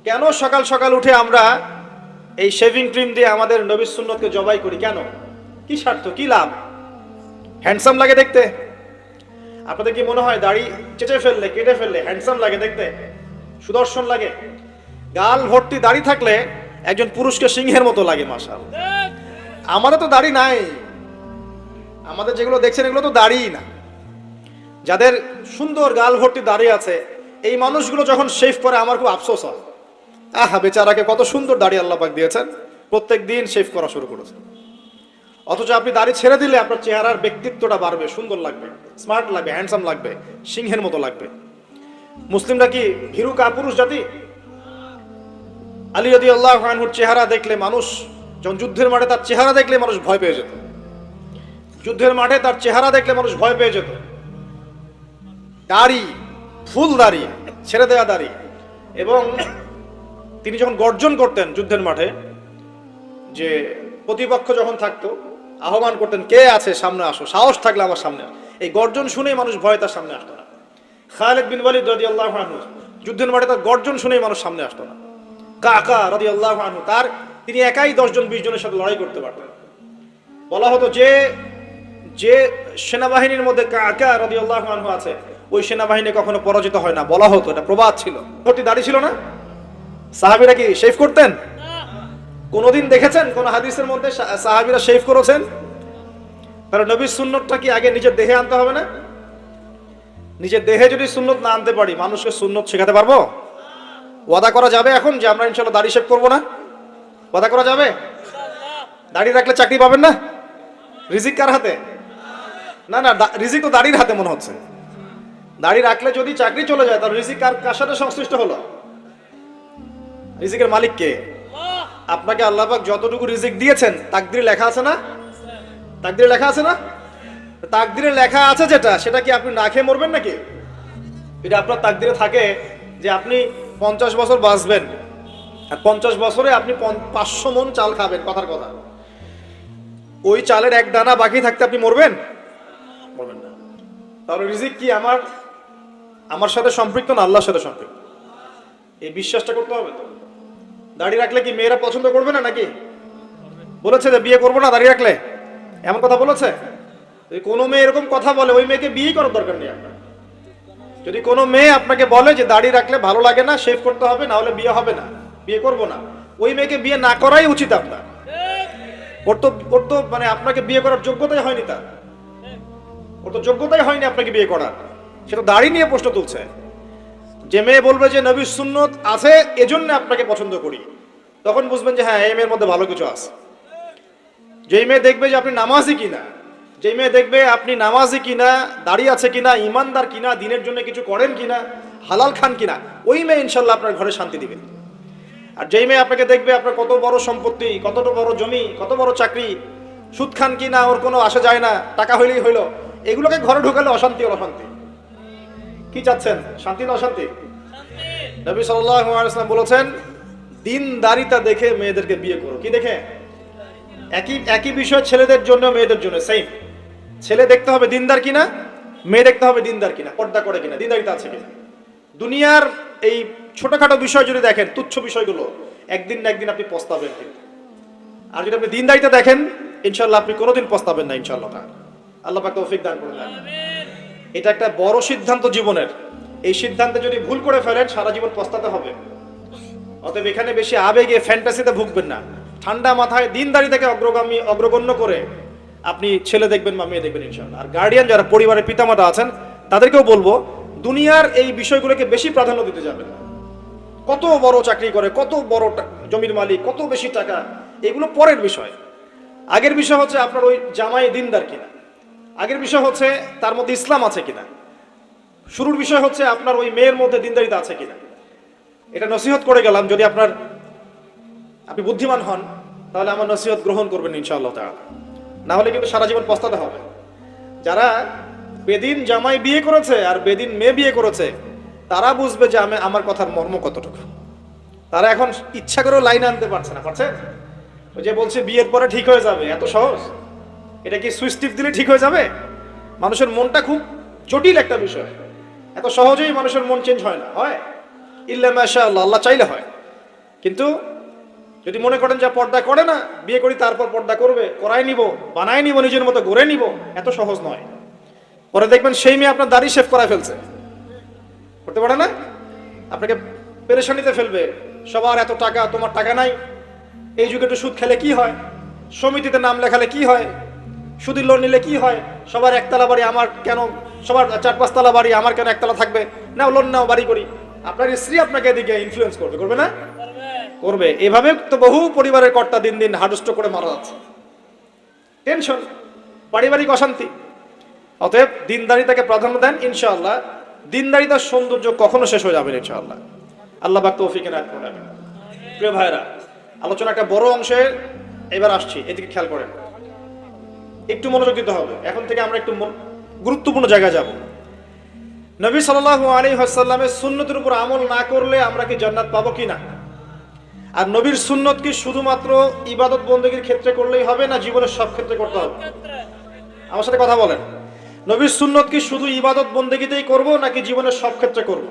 কেন সকাল সকাল উঠে আমরা এই শেভিং ক্রিম দিয়ে আমাদের নবীর সুন্নতকে জবাই করি? কেন? কি স্বার্থ, কি লাভ? হ্যান্ডসাম লাগে দেখতে। আপনাদের কি মনে হয় দাড়ি চেঁচে ফেললে, কেটে ফেললে হ্যান্ডসাম লাগে দেখতে, সুদর্শন লাগে? গাল ভর্তি দাড়ি থাকলে একজন পুরুষকে সিংহের মতো লাগে। মাশাআল্লাহ, আমাদের তো দাড়ি নাই। আমাদের যেগুলো দেখছেন এগুলো তো দাড়ি না। যাদের সুন্দর গাল ভর্তি দাড়ি আছে, এই মানুষগুলো যখন শেভ করে আমার খুব আফসোস হয়। আহা, বেচারাকে কত সুন্দর দাড়ি আল্লাহ পাক দিয়েছেন, প্রত্যেক দিন শেভ করা শুরু করেছে। অথচ আপনি দাড়ি ছেড়ে দিলে আপনার চেহারার ব্যক্তিত্বটা বাড়বে, সুন্দর লাগবে, স্মার্ট লাগবে, হ্যান্ডসাম লাগবে, সিংহের মতো লাগবে। মুসলিমরা কি ভীরু কাপুরুষ জাতি? আলী রাদিয়াল্লাহু আনহুর চেহারা দেখলে মানুষ, যখন যুদ্ধের মাঠে তার চেহারা দেখলে মানুষ ভয় পেয়ে যেত। যুদ্ধের মাঠে তার চেহারা দেখলে মানুষ ভয় পেয়ে যেত। দাড়ি, ফুল দাড়ি, ছেড়ে দেওয়া দাড়ি। এবং তিনি যখন গর্জন করতেন যুদ্ধের মাঠে, যে প্রতিপক্ষ যখন থাকতো আহ্বান করতেন, কে আছে সামনে আসো, সাহস থাকলে আমার সামনে আসো। এই গর্জন শুনেই মানুষ ভয়ে তার সামনে আসতো না। খালিদ বিন ওয়ালিদ রাদিয়াল্লাহু আনহু যুদ্ধের মাঠে তার গর্জন শুনেই মানুষ সামনে আসতো না। কাকা রাদিয়াল্লাহু আনহু তিনি একাই 10 জন 20 জনের সাথে লড়াই করতে পারতেন। বলা হতো যে যে সেনাবাহিনীর মধ্যে কাকা রাদিয়াল্লাহু আনহু আছে, ওই সেনাবাহিনী কখনো পরাজিত হয় না। বলা হতো, এটা প্রবাদ ছিল। ভর্তি দাড়ি ছিল না। সাহাবীরা কি শেভ করতেন? কোনদিন দেখেছেন কোন হাদিসের মধ্যে সাহাবীরা শেভ করেছেন? কারণ নবীর সুন্নতটা কি আগে নিজের দেহে আনতে হবে না? নিজের দেহে যদি সুন্নত না আনতে পারি, মানুষকে সুন্নত শেখাতে পারবো? ওয়াদা করা যাবে এখন যে আমরা ইনশাআল্লাহ দাড়ি শেভ করবো না? ওয়াদা করা যাবে? দাড়ি রাখলে চাকরি পাবেন না? রিজিক কার হাতে? না না, রিজিক তো দাড়ির হাতে মনে হচ্ছে। দাড়ি রাখলে যদি চাকরি চলে যায়, তাহলে রিজিক কার সাথে সংশ্লিষ্ট হলো? রিজিকের মালিক কে? আপনাকে আল্লাহ পাক যতটুকু রিজিক দিয়েছেন তাকদিরে লেখা আছে না? তাকদিরে লেখা আছে না? তাকদিরে লেখা আছে যেটা, সেটা কি আপনি না খেয়ে মরবেন নাকি? এটা আপনার তাকদিরে থাকে যে আপনি 50 বছর বাঁচবেন, আর 50 বছরে আপনি 500 মণ চাল খাবেন, কথার কথা। ওই চালের এক দানা বাকি থাকতে আপনি মরবেন? মরবেন না। তাহলে রিজিক কি আমার সাথে সম্পৃক্ত না আল্লাহর সাথে সম্পৃক্ত? এই বিশ্বাসটা করতে হবে তো। দাড়ি রাখলে কি মেয়েরা পছন্দ করবে না নাকি? বলেছে যে বিয়ে করবো না দাড়ি রাখলে, এমন কথা বলেছে? যদি কোনো মেয়ে এরকম কথা বলে, ওই মেয়েকে বিয়ে করার দরকার নেই আপনার। যদি কোনো মেয়ে আপনাকে বলে যে দাড়ি রাখলে ভালো লাগে না, শেভ করতে হবে, না হলে বিয়ে হবে না, বিয়ে করবো না, ওই মেয়েকে বিয়ে না করাই উচিত আপনার। ওর তো মানে আপনাকে বিয়ে করার যোগ্যতাই হয়নি, ওর তো যোগ্যতাই হয়নি আপনাকে বিয়ে করার। সেটা দাড়ি নিয়ে প্রশ্ন তুলছে। যে মেয়ে বলবে যে নবীর সুন্নত আছে এজন্য আপনাকে পছন্দ করি, তখন বুঝবেন যে হ্যাঁ, এই মেয়ের মধ্যে ভালো কিছু আছে। যেই মেয়ে দেখবে যে আপনি নামাজি কিনা, যেই মেয়ে দেখবে আপনি নামাজি কিনা, দাড়ি আছে কিনা, ইমানদার কিনা, দিনের জন্য কিছু করেন কিনা, হালাল খান কিনা, ওই মেয়ে ইনশাল্লাহ আপনার ঘরে শান্তি দিবে। আর যেই মেয়ে আপনাকে দেখবে আপনার কত বড় সম্পত্তি, কতটা বড় জমি, কত বড় চাকরি, সুদ খান কিনা ওর কোনো আসা যায় না, টাকা হইলেই হইলো, এগুলোকে ঘরে ঢুকালে অশান্তি। অশান্তি কি চাচ্ছেন? শান্তি না অশান্তি? নবী সাল্লাল্লাহু আলাইহি ওয়াসাল্লাম বলেছেন, দিনদারিতা দেখে মেয়েদেরকে বিয়ে করো। কি দেখে? একই বিষয় ছেলেদের জন্য মেয়েদের জন্য সেম। ছেলে দেখতে হবে দিনদার কিনা, মেয়ে দেখতে হবে দিনদার কিনা, পর্দা করে কিনা, দিনদারিতা আছে কিনা। দুনিয়ার এই ছোটখাটো বিষয় যদি দেখেন, তুচ্ছ বিষয়গুলো, একদিন না একদিন আপনি পস্তাবেন কিন্তু। আর যদি আপনি দিনদারিতা দেখেন, ইনশাআল্লাহ আপনি কোনোদিন পস্তাবেন না ইনশাআল্লাহ। আল্লাহ পাক তৌফিক দান করুন। এটা একটা বড় সিদ্ধান্ত জীবনের। এই সিদ্ধান্তে যদি ভুল করে ফেলেন, সারা জীবন পস্তাতে হবে। অতএব এখানে বেশি আবেগে, ফ্যান্টাসিতে ভুগবেন না। ঠান্ডা মাথায় দিনদারিতাকে অগ্রগণ্য করে আপনি ছেলে দেখবেন বা মেয়ে দেখবেন ইনশাআল্লাহ। আর গার্ডিয়ান যারা পরিবারের পিতামাতা আছেন, তাদেরকেও বলবো, দুনিয়ার এই বিষয়গুলোকে বেশি প্রাধান্য দিতে যাবেন না। কত বড় চাকরি করে, কত বড় জমির মালিক, কত বেশি টাকা, এগুলো পরের বিষয়। আগের বিষয় হচ্ছে আপনার ওই জামাই দিনদার কিনা, আগের বিষয় হচ্ছে তার মধ্যে ইসলাম আছে কিনা, শুরুর বিষয় হচ্ছে আপনার ওই মেয়ের মধ্যে দিনদারিতা আছে কিনা। এটা নসিহত করে গেলাম। যদি আপনি বুদ্ধিমান হন, তাহলে আমার নসিহত গ্রহণ করবেন ইনশাআল্লাহ তাআলা। না হলে কিন্তু সারা জীবন পস্তাতে হবে। যারা বেদিন জামাই বিয়ে করেছে আর বেদিন মেয়ে বিয়ে করেছে, তারা বুঝবে যে আমার কথার মর্ম কতটুকু। তারা এখন ইচ্ছা করেও লাইন আনতে পারছে না। পারছে? ওই যে বলছে বিয়ের পরে ঠিক হয়ে যাবে, এত সহজ? এটা কি সুইচ টিপ দিলে ঠিক হয়ে যাবে? মানুষের মনটা খুব জটিল একটা বিষয়। এত সহজেই মানুষের মন চেঞ্জ হয় না। হয় ইল্লা মাশাআল্লাহ, আল্লাহ চাইলে হয়। কিন্তু যদি মনে করেন যে পর্দা করে না, বিয়ে করি তারপর পর্দা করবে, করাই নিব, বানাই নিব, নিজের মতো গড়ে নিব, এত সহজ নয়। পরে দেখবেন সেই মেয়ে আপনার দাড়ি শেভ করা ফেলছে, করতে পারে না, আপনাকে পেরেশানিতে ফেলবে। সবার এত টাকা, তোমার টাকা নাই। এই যুগে একটু সুদ খেলে কি হয়, সমিতিতে নাম লেখালে কি হয়, সুদের লোন নিলে কি হয়, সবার একতলা বাড়ি, আমার কেন, সবার 4-5 তলা বাড়ি, আমার কেন একতলা থাকবে, নাও লোন নাও, বাড়ি করি। আপনার স্ত্রী আপনাকে এদিকে ইনফ্লুয়েন্স করবে, করবে না? করবে। এভাবে তো বহু পরিবারের কর্তা দিন দিন হার্ডস্ট করে মারা যাচ্ছে। টেনশন, পারিবারিক অশান্তি। অতএব দিনদারিতাকে প্রাধান্য দেন, ইনশাআল্লাহ দিনদারিতার সৌন্দর্য কখনো শেষ হয়ে যাবে না, ইনশাআল্লাহ। আল্লাহ পাক তৌফিক এনায়েত করুন। প্রিয় ভাইরা, আলোচনা একটা বড় অংশে এবার আসছি, এদিকে খেয়াল করেন, একটু মনোযোগ দিতে হবে। এখন থেকে আমরা একটু গুরুত্বপূর্ণ জায়গায় যাব। নবী সাল্লাল্লাহু আলাইহি ওয়াসাল্লামের সুন্নতের উপর আমল না করলে আমরা কি জান্নাত পাবো কিনা? আর নবীর সুন্নত কি শুধুমাত্র ইবাদত বন্দেগীর ক্ষেত্রে করলেই হবে, না জীবনের সব ক্ষেত্রে করতে হবে? আমার সাথে কথা বলেন। নবীর সুন্নত কি শুধু ইবাদত বন্দেগীতেই করব, নাকি জীবনের সব ক্ষেত্রে করব?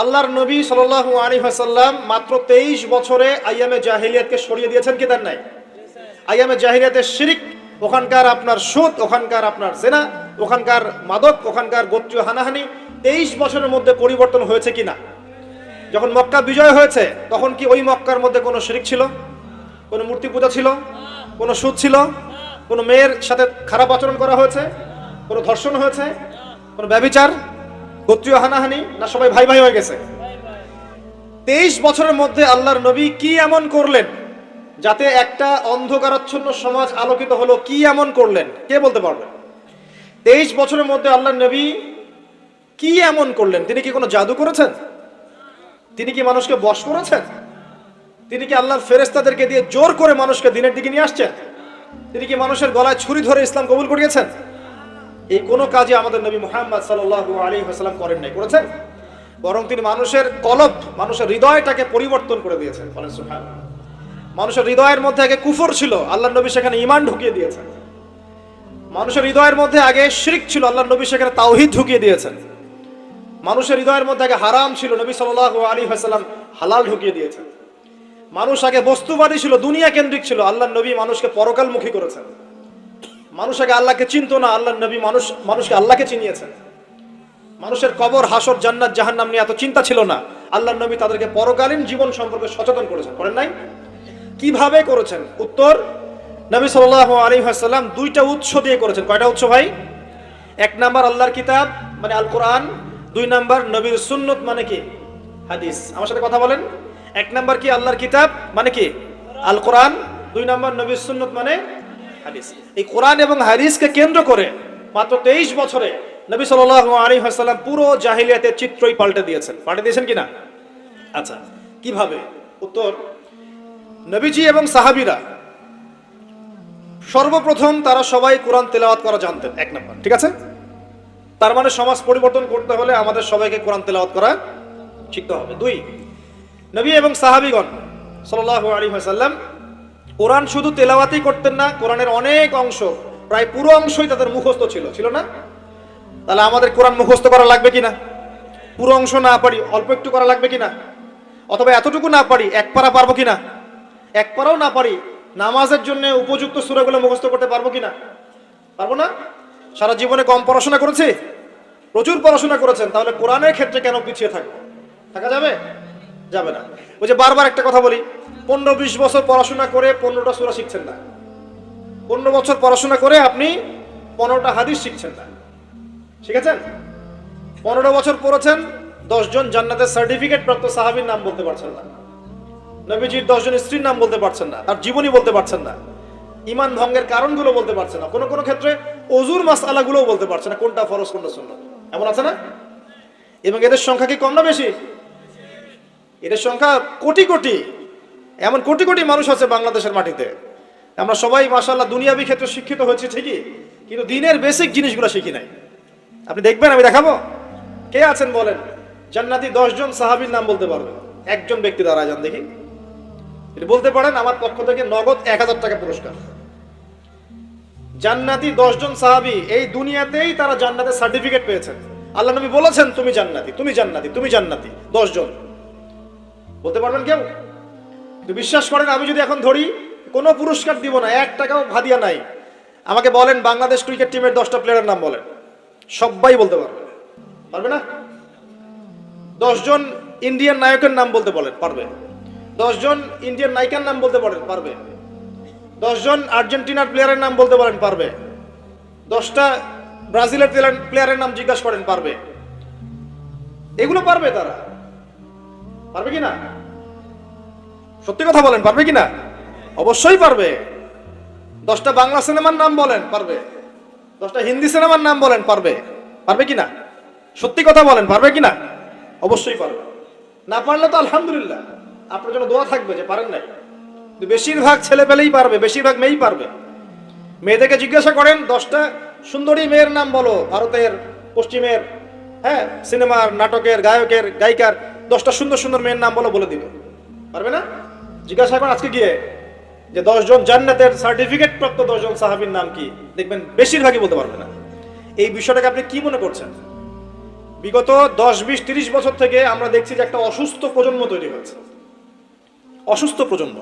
আল্লাহর নবী সাল্লাল্লাহু আলাইহি ওয়াসাল্লাম মাত্র 23 বছরে আইয়ামে জাহিলিয়াতকে সরিয়ে দিয়েছেন কি দেন নাই? আইয়ামে জাহিলিয়াতের শিরক, ওখানকার আপনার সুদ, ওখানকার আপনার জেনা, ওখানকার মাদক, ওখানকার গোত্রীয় হানাহানি 23 বছরের মধ্যে পরিবর্তন হয়েছে কিনা? যখন মক্কা বিজয় হয়েছে তখন কি ওই মক্কার মধ্যে কোনো শিরক ছিল, কোনো মূর্তি পূজা ছিল, কোনো সুদ ছিল, কোনো মেয়ের সাথে খারাপ আচরণ করা হয়েছে, কোনো ধর্ষণ হয়েছে, কোনো ব্যভিচার, গোত্রীয় হানাহানি, না সবাই ভাই ভাই হয়ে গেছে? 23 বছরের মধ্যে আল্লাহর নবী কি এমন করলেন যাতে একটা অন্ধকারাচ্ছন্ন সমাজ আলোকিত হলো? কি এমন করলেন, কে বলতে পারবে? 23 বছরের মধ্যে আল্লাহর নবী কি এমন করলেন? তিনি কি কোনো জাদু করেছেন? তিনি কি মানুষকে বশ করেছেন? তিনি কি আল্লাহর ফেরেশতাদেরকে দিয়ে জোর করে মানুষকে দিনের দিকে নিয়ে আসছেন? তিনি কি মানুষের গলায় ছুরি ধরে ইসলাম কবুল করিয়েছেন? এই কোনো কাজে আমাদের নবী মুহাম্মদ সাল্লাল্লাহু আলাইহি ওয়াসাল্লাম করেন নাই, করেছেন? বরং তিনি মানুষের কলব, মানুষের হৃদয়টাকে পরিবর্তন করে দিয়েছেন। বলেন সুবহানাল্লাহ। মানুষের হৃদয়ের মধ্যে আগে কুফর ছিল, আল্লাহর নবী সেখানে ঈমান ঢুকিয়ে দিয়েছেন। মানুষের হৃদয়ের মধ্যে আগে শিরক ছিল, আল্লাহর নবী সেখানে তাওহীদ ঢুকিয়ে দিয়েছেন। মানুষের হৃদয়ের মধ্যে আগে হারাম ছিল, নবী সাল্লাল্লাহু আলাইহি ওয়াসাল্লাম হালাল ঢুকিয়ে দিয়েছেন। মানুষ আগে বস্তুবাদী ছিল, দুনিয়া কেন্দ্রিক ছিল, আল্লাহর নবী মানুষকে পরকালমুখী করেছেন। মানুষ আগে আল্লাহকে চিনতো না, আল্লাহর নবী মানুষকে আল্লাহকে চিনিয়েছেন। মানুষের কবর, হাসর, জান্নাত, জাহান্নাম নিয়ে এত চিন্তা ছিল না, আল্লাহর নবী তাদেরকে পরকালীন জীবন সম্পর্কে সচেতন করেছেন। করেন নাই? কিভাবে করেছেন? উত্তর, নবী সাল্লাল্লাহু আলাইহি ওয়াসাল্লাম 2টা উৎস দিয়ে করেছেন। কয়টা উৎস ভাই? 1 নাম্বার আল্লাহর কিতাব মানে আল কোরআন, 2 নাম্বার নবীর সুন্নত মানে কি? হাদিস। আমার সাথে কথা বলেন। 1 নাম্বার কি? আল্লাহর কিতাব মানে কি? আল কোরআন। 2 নাম্বার নবীর সুন্নত মানে হাদিস। এই কোরআন এবং হাদিসকে কেন্দ্র করে মাত্র 23 বছরে নবী সাল্লাল্লাহু আলাইহি ওয়াসাল্লাম পুরো জাহিলিয়াতের চিত্রই পাল্টে দিয়েছেন। পাল্টে দিয়েছেন কিনা? আচ্ছা, কিভাবে? উত্তর, নবীজি এবং সাহাবীরা সর্বপ্রথম তারা সবাই কোরআন তেলাওয়াত করা জানতেন, 1 নাম্বার। ঠিক আছে? তার মানে সমাজ পরিবর্তন করতে হলে আমাদের সবাইকে কোরআন তেলাওয়াত করা শিখতে হবে। 2, নবী এবং সাহাবীগণ সাল্লাল্লাহু আলাইহি ওয়াসাল্লাম কোরআন শুধু তেলাওয়াতই করতেন না, কোরআনের অনেক অংশ, প্রায় পুরো অংশই তাদের মুখস্থ ছিল, ছিল না? তাহলে আমাদের কোরআন মুখস্থ করা লাগবে কিনা? পুরো অংশ না পারি, অল্প একটু করা লাগবে কিনা? অথবা এতটুকু না পারি, 1 পারা পারবো কিনা? 1 পারাও না পারি, নামাজের জন্য উপযুক্ত সূরাগুলো মুখস্থ করতে পারবো কিনা? পারবো না? সারা জীবনে কম পড়াশোনা করেছি? প্রচুর পড়াশোনা করেছেন, তাহলে কোরআনের ক্ষেত্রে কেন পিছিয়ে থাকবো? থাকা যাবে? যাবে না। ওই যে বারবার একটা কথা বলি, 15-20 বছর পড়াশোনা করে 15টা সূরা শিখছেন না। 15 বছর পড়াশোনা করে আপনি 15টা হাদিস শিখছেন না। শিখেছেন? 15 বছর পড়েছেন, 10 জন জান্নাতের সার্টিফিকেট প্রাপ্ত সাহাবীর নাম বলতে পারছেন না। নবীজির 10 জন স্ত্রীর নাম বলতে পারছেন না, তার জীবনী বলতে পারছেন না, ঈমান ভঙ্গের কারণগুলো বলতে পারছেন না, কোনো ক্ষেত্রে ওযুর মাসআলাগুলোও বলতে পারছেন না, কোনটা ফরজ কোনটা সুন্নাত। এমন আছে না? এবং এদের সংখ্যা কি কম না বেশি? এদের সংখ্যা কোটি কোটি, এমন কোটি কোটি মানুষ আছে বাংলাদেশের মাটিতে। আমরা সবাই মাশাআল্লাহ দুনিয়াবি ক্ষেত্রে শিক্ষিত হয়েছি ঠিকই, কিন্তু দিনের বেসিক জিনিসগুলো শিখি নাই। আপনি দেখবেন, আমি দেখাবো। কে আছেন বলেন জান্নাতি 10 জন সাহাবীর নাম বলতে পারবেন? একজন ব্যক্তি দাঁড়ায় যান দেখি, এটা বলতে পারেন আমার পক্ষ থেকে নগদ 1000 টাকা পুরস্কার। জান্নাতি 10 জন সাহাবী এই দুনিয়াতেই তারা জান্নাতের সার্টিফিকেট পেয়েছেন। আল্লাহ নবী বলেছেন তুমি জান্নাতি, তুমি জান্নাতি, তুমি জান্নাতি, 10 জন। বলতে পারবেন কেউ? তো বিশ্বাস করেন, আমি যদি এখন ধরি, কোনো পুরস্কার দিব না, 1 টাকাও ভাদিয়া নাই, আমাকে বলেন বাংলাদেশ ক্রিকেট টিমের 10টা প্লেয়ারের নাম বলেন, সবাই বলতে পারবে। পারবে না? 10 জন ইন্ডিয়ান নায়কের নাম বলতে বলেন, পারবে। 10 জন ইন্ডিয়ান নায়িকার নাম বলতে বলেন, পারবে। 10 জন আর্জেন্টিনার প্লেয়ারের নাম বলতে পারেন, পারবে। 10টা ব্রাজিলের প্লেয়ারের নাম জিজ্ঞাসা করেন, পারবে। এগুলো পারবে তারা, পারবে কিনা? সত্যি কথা বলেন, পারবে কিনা? অবশ্যই পারবে। 10টা বাংলা সিনেমার নাম বলেন, পারবে। 10টা হিন্দি সিনেমার নাম বলেন, পারবে। পারবে কিনা? সত্যি কথা বলেন, পারবে কিনা? অবশ্যই পারবে। না পারলে তো আলহামদুলিল্লাহ, আপনার জন্য দোয়া থাকবে যে পারেন নাই। কিন্তু বেশিরভাগ ছেলে পেলেই পারবে, বেশিরভাগ মেয়েই পারবে। মেয়েদেরকে জিজ্ঞাসা করেন 10টা সুন্দরী মেয়ের নাম বলো, ভারতের, পশ্চিমের, হ্যাঁ, সিনেমার, নাটকের, গায়কের, গায়িকার 10টা সুন্দর সুন্দর মেয়ের নাম বলো, বলে দিবে। পারবে না? জিজ্ঞাসা করেন আজকে গিয়ে যে 10 জন জান্নাতের সার্টিফিকেট প্রাপ্ত 10 জন সাহাবীর নাম কি, দেখবেন বেশিরভাগই বলতে পারবে না। এই বিষয়টাকে আপনি কি মনে করছেন? বিগত 10, 20, 30 বছর থেকে আমরা দেখছি যে একটা অসুস্থ প্রজন্ম তৈরি হয়েছে, অসুস্থ প্রজন্ম।